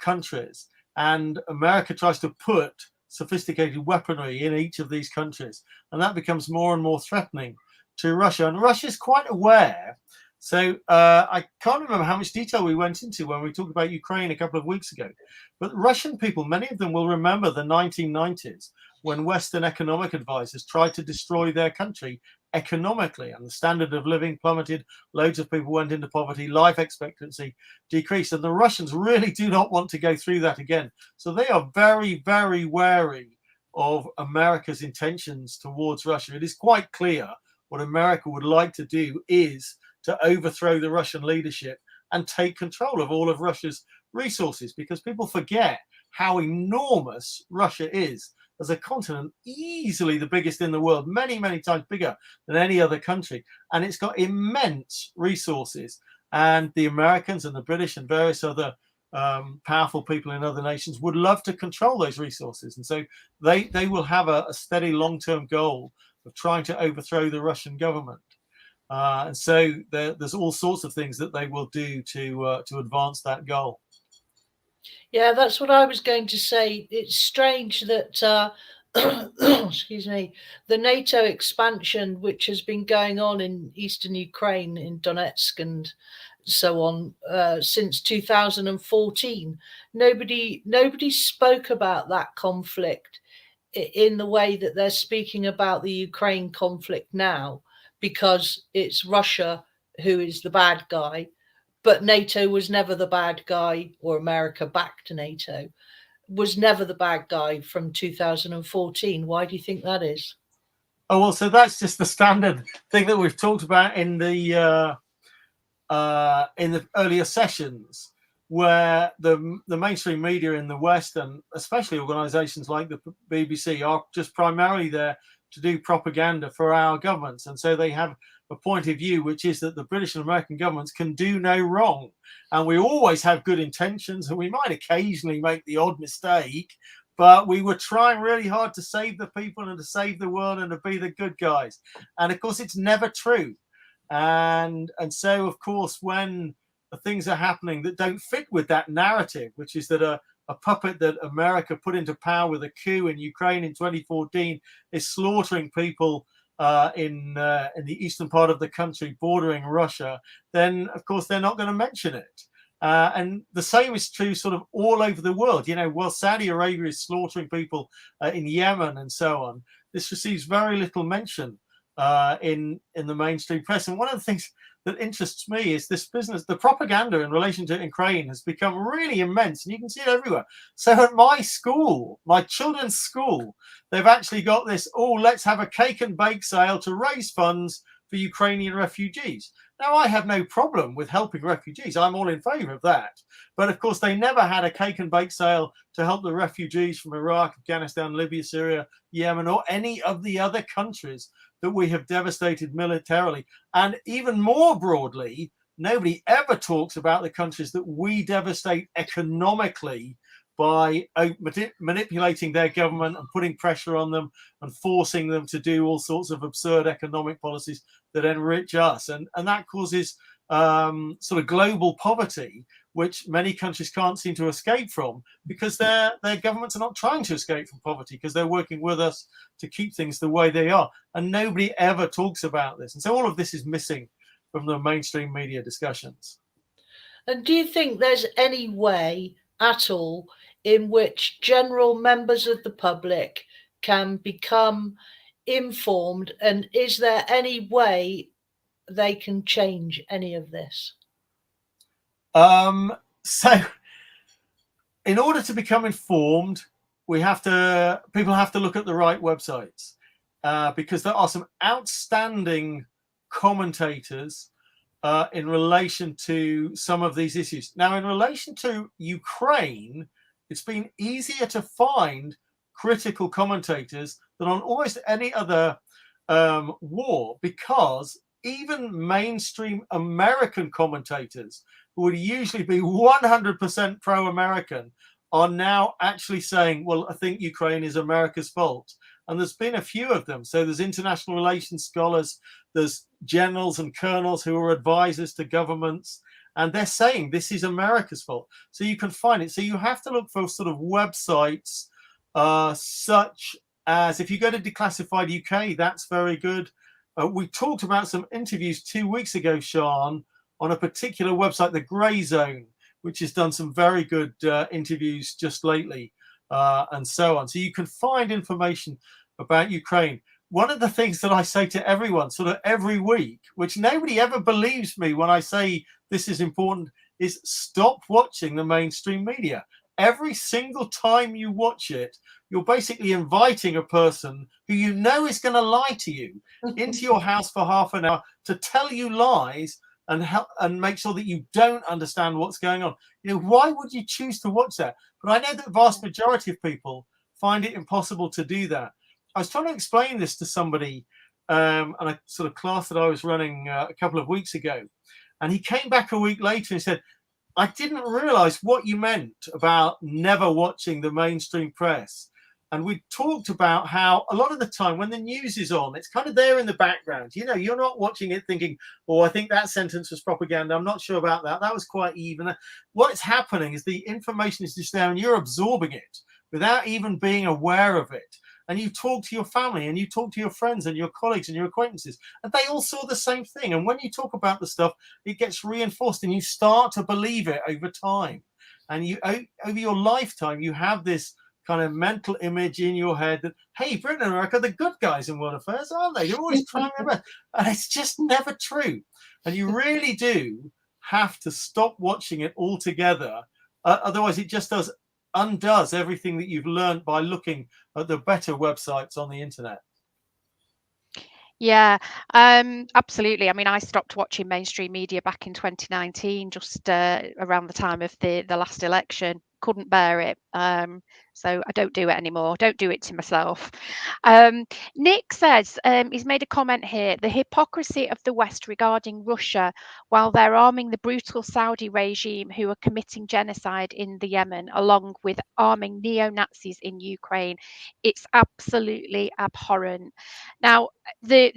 countries. And America tries to put sophisticated weaponry in each of these countries, and that becomes more and more threatening to Russia. And Russia is quite aware. So I can't remember how much detail we went into when we talked about Ukraine a couple of weeks ago, but Russian people, many of them will remember the 1990s when Western economic advisors tried to destroy their country economically, and the standard of living plummeted, loads of people went into poverty, life expectancy decreased, and the Russians really do not want to go through that again. So they are very, very wary of America's intentions towards Russia. It is quite clear what America would like to do is to overthrow the Russian leadership and take control of all of Russia's resources, because people forget how enormous Russia is as a continent, easily the biggest in the world, many, many times bigger than any other country. And it's got immense resources. And the Americans and the British and various other powerful people in other nations would love to control those resources. And so they will have a steady long-term goal of trying to overthrow the Russian government. And so there's all sorts of things that they will do to advance that goal. Yeah, that's what I was going to say. It's strange that, excuse me, the NATO expansion, which has been going on in eastern Ukraine, in Donetsk and so on, since 2014, nobody spoke about that conflict in the way that they're speaking about the Ukraine conflict now, because it's Russia who is the bad guy. But NATO was never the bad guy, or America backed NATO was never the bad guy from 2014. Why do you think that is? Oh, well, so that's just the standard thing that we've talked about in the earlier sessions, where the mainstream media in the West, and especially organizations like the BBC, are just primarily there to do propaganda for our governments. And so they have a point of view, which is that the British and American governments can do no wrong. And we always have good intentions, and we might occasionally make the odd mistake, but we were trying really hard to save the people and to save the world and to be the good guys. And of course, it's never true. And so, of course, when things are happening that don't fit with that narrative, which is that a puppet that America put into power with a coup in Ukraine in 2014 is slaughtering people in the eastern part of the country bordering Russia, then of course they're not going to mention it. And the same is true sort of all over the world. You know, while Saudi Arabia is slaughtering people in Yemen and so on, this receives very little mention in the mainstream press. And one of the things that interests me is this business, the propaganda in relation to Ukraine has become really immense, and you can see it everywhere. So at my school, my children's school, they've actually got this, oh, let's have a cake and bake sale to raise funds for Ukrainian refugees. Now, I have no problem with helping refugees. I'm all in favor of that. But of course, they never had a cake and bake sale to help the refugees from Iraq, Afghanistan, Libya, Syria, Yemen, or any of the other countries that we have devastated militarily. And even more broadly, nobody ever talks about the countries that we devastate economically by manipulating their government and putting pressure on them and forcing them to do all sorts of absurd economic policies that enrich us. And that causes sort of global poverty, which many countries can't seem to escape from, because their governments are not trying to escape from poverty, because they're working with us to keep things the way they are. And nobody ever talks about this. And so all of this is missing from the mainstream media discussions. And do you think there's any way at all in which general members of the public can become informed? And is there any way they can change any of this? So in order to become informed, people have to look at the right websites, because there are some outstanding commentators in relation to some of these issues. Now, in relation to Ukraine, it's been easier to find critical commentators than on almost any other war, because even mainstream American commentators, who would usually be 100% pro-American, are now actually saying, well, I think Ukraine is America's fault. And there's been a few of them. So there's international relations scholars, there's generals and colonels who are advisors to governments, and they're saying this is America's fault. So you can find it. So you have to look for sort of websites such as, if you go to Declassified UK, that's very good. We talked about some interviews 2 weeks ago, Sean, on a particular website, The Grey Zone, which has done some very good interviews just lately, and so on. So you can find information about Ukraine. One of the things that I say to everyone sort of every week, which nobody ever believes me when I say this is important, is stop watching the mainstream media. Every single time you watch it, you're basically inviting a person who you know is going to lie to you into your house for half an hour to tell you lies and help and make sure that you don't understand what's going on. You know, why would you choose to watch that? But I know that the vast majority of people find it impossible to do that. I was trying to explain this to somebody on a sort of class that I was running a couple of weeks ago, and he came back a week later and said, I didn't realize what you meant about never watching the mainstream press. And we talked about how a lot of the time when the news is on, it's kind of there in the background. You know, you're not watching it thinking, oh, I think that sentence was propaganda. I'm not sure about that. That was quite even. What's happening is the information is just there and you're absorbing it without even being aware of it. And you talk to your family and you talk to your friends and your colleagues and your acquaintances, and they all saw the same thing. And when you talk about the stuff, it gets reinforced and you start to believe it over time. And you, over your lifetime, you have this kind of mental image in your head that, hey, Britain and America are the good guys in world affairs, aren't they? They're always trying their best. And it's just never true. And you really do have to stop watching it altogether. Otherwise, it just undoes everything that you've learned by looking at the better websites on the internet. Yeah, absolutely. I mean, I stopped watching mainstream media back in 2019, just around the time of the last election. Couldn't bear it. So I don't do it anymore. Don't do it to myself. Nick says, he's made a comment here, the hypocrisy of the West regarding Russia while they're arming the brutal Saudi regime who are committing genocide in the Yemen, along with arming neo-Nazis in Ukraine. It's absolutely abhorrent. Now, the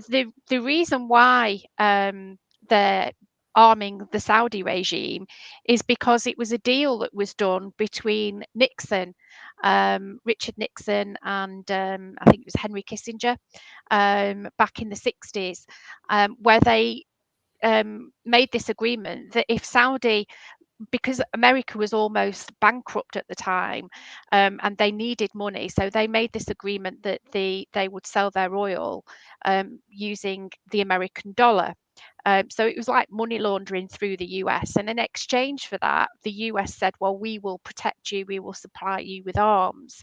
reason why they're arming the Saudi regime is because it was a deal that was done between Nixon Richard Nixon and I think it was Henry Kissinger back in the 60s, where they made this agreement that if Saudi, because America was almost bankrupt at the time, and they needed money, so they made this agreement that they would sell their oil using the American dollar. So it was like money laundering through the US. And in exchange for that, the US said, well, we will protect you, we will supply you with arms.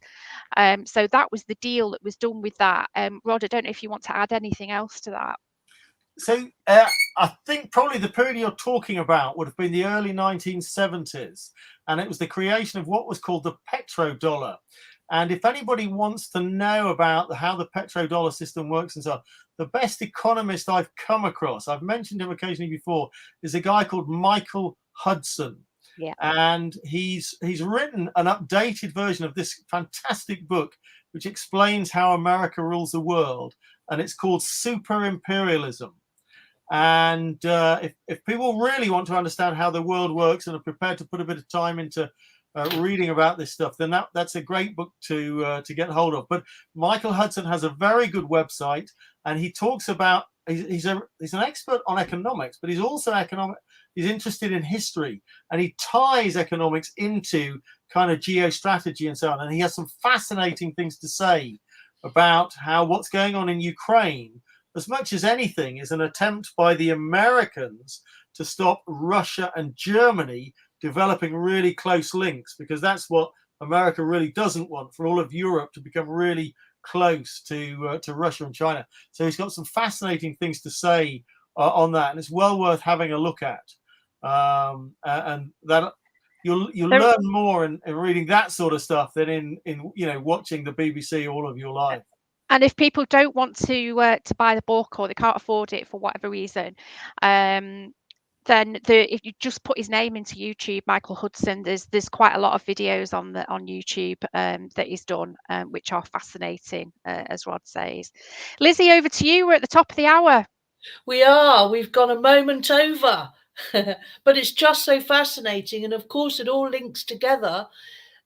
So that was the deal that was done with that. Rod, I don't know if you want to add anything else to that. So I think probably the period you're talking about would have been the early 1970s, and it was the creation of what was called the petrodollar. And if anybody wants to know about how the petrodollar system works and so on, the best economist I've come across, I've mentioned him occasionally before, is a guy called Michael Hudson. Yeah. And he's written an updated version of this fantastic book, which explains how America rules the world. And it's called Super Imperialism. And if people really want to understand how the world works and are prepared to put a bit of time into reading about this stuff, then that's a great book to get hold of. But Michael Hudson has a very good website, and he talks about he's an expert on economics, but he's also he's interested in history, and he ties economics into kind of geostrategy and so on. And he has some fascinating things to say about how what's going on in Ukraine, as much as anything, is an attempt by the Americans to stop Russia and Germany developing really close links, because that's what America really doesn't want, for all of Europe to become really close to Russia and China. So he's got some fascinating things to say on that, and it's well worth having a look at. And that you'll learn more in reading that sort of stuff than in watching the BBC all of your life. And if people don't want to buy the book, or they can't afford it for whatever reason, then if you just put his name into YouTube, Michael Hudson, there's quite a lot of videos on YouTube that he's done, which are fascinating, as Rod says. Lizzie, over to you. We're at the top of the hour. We are. We've gone a moment over, but it's just so fascinating, and of course, it all links together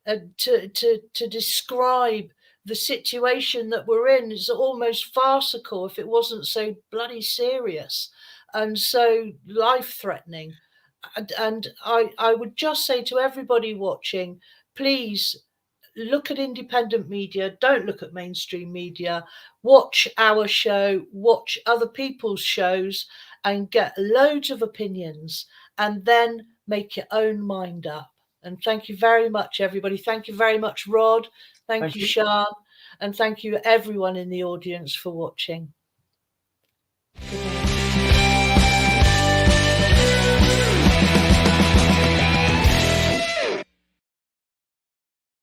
to describe the situation that we're in. Is almost farcical if it wasn't so bloody serious and so life-threatening. And I would just say to everybody watching, please look at independent media, don't look at mainstream media, watch our show, watch other people's shows, and get loads of opinions, and then make your own mind up. And thank you very much, everybody. Thank you very much, Rod. Thank you, Sean. And thank you, everyone in the audience, for watching. Good night.